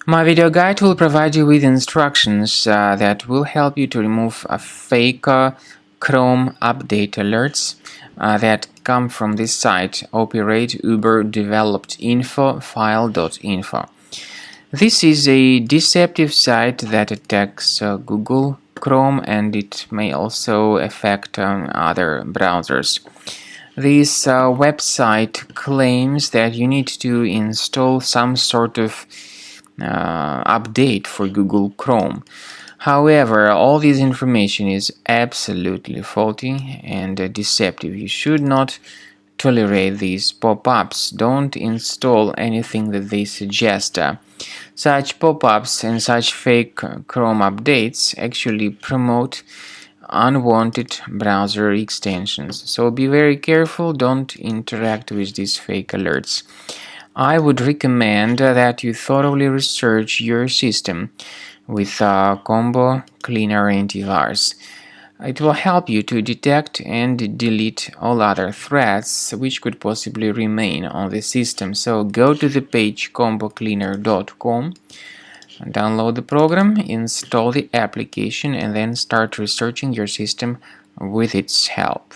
My video guide will provide you with instructions that will help you to remove fake Chrome update alerts that come from this site, Operateuberdevelopedinfo-file.info. This is a deceptive site that attacks Google Chrome, and it may also affect other browsers. This website claims that you need to install some sort of update for Google Chrome. However, all this information is absolutely faulty and deceptive. You should not tolerate these pop-ups. Don't install anything that they suggest. Such pop-ups and such fake Chrome updates actually promote unwanted browser extensions. So be very careful, don't interact with these fake alerts. I would recommend that you thoroughly research your system with Combo Cleaner Antivirus. It will help you to detect and delete all other threats which could possibly remain on the system. So go to the page combocleaner.com, download the program, install the application, and then start researching your system with its help.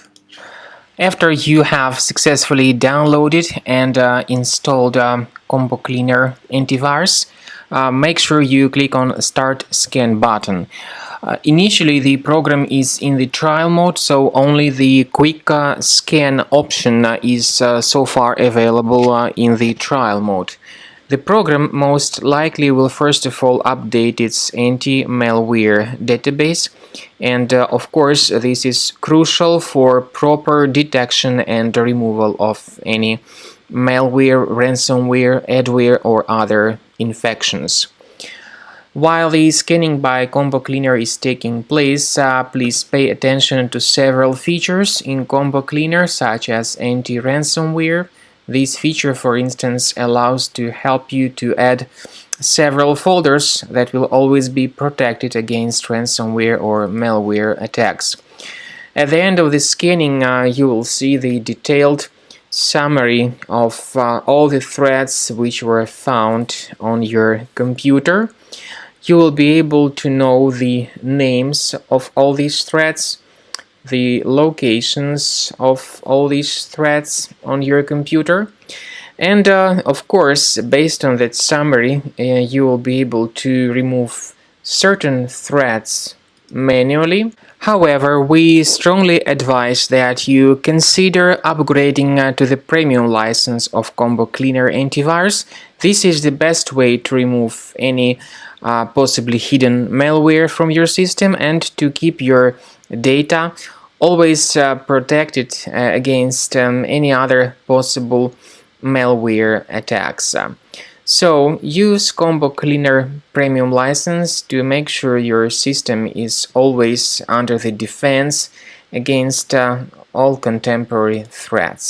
After you have successfully downloaded and installed Combo Cleaner Antivirus, make sure you click on Start Scan button. Initially, the program is in the trial mode, so only the quick scan option is so far available in the trial mode. The program most likely will first of all update its anti-malware database, and of course this is crucial for proper detection and removal of any malware, ransomware, adware or other infections. While the scanning by Combo Cleaner is taking place, please pay attention to several features in Combo Cleaner, such as anti-ransomware. This feature, for instance, allows to help you to add several folders that will always be protected against ransomware or malware attacks. At the end of the scanning, you will see the detailed summary of all the threats which were found on your computer. You will be able to know the names of all these threats, the locations of all these threats on your computer, and of course, based on that summary, you will be able to remove certain threats manually. However, we strongly advise that you consider upgrading to the premium license of Combo Cleaner Antivirus. This is the best way to remove any possibly hidden malware from your system and to keep your data always protected against any other possible malware attacks. So use Combo Cleaner Premium license to make sure your system is always under the defense against all contemporary threats.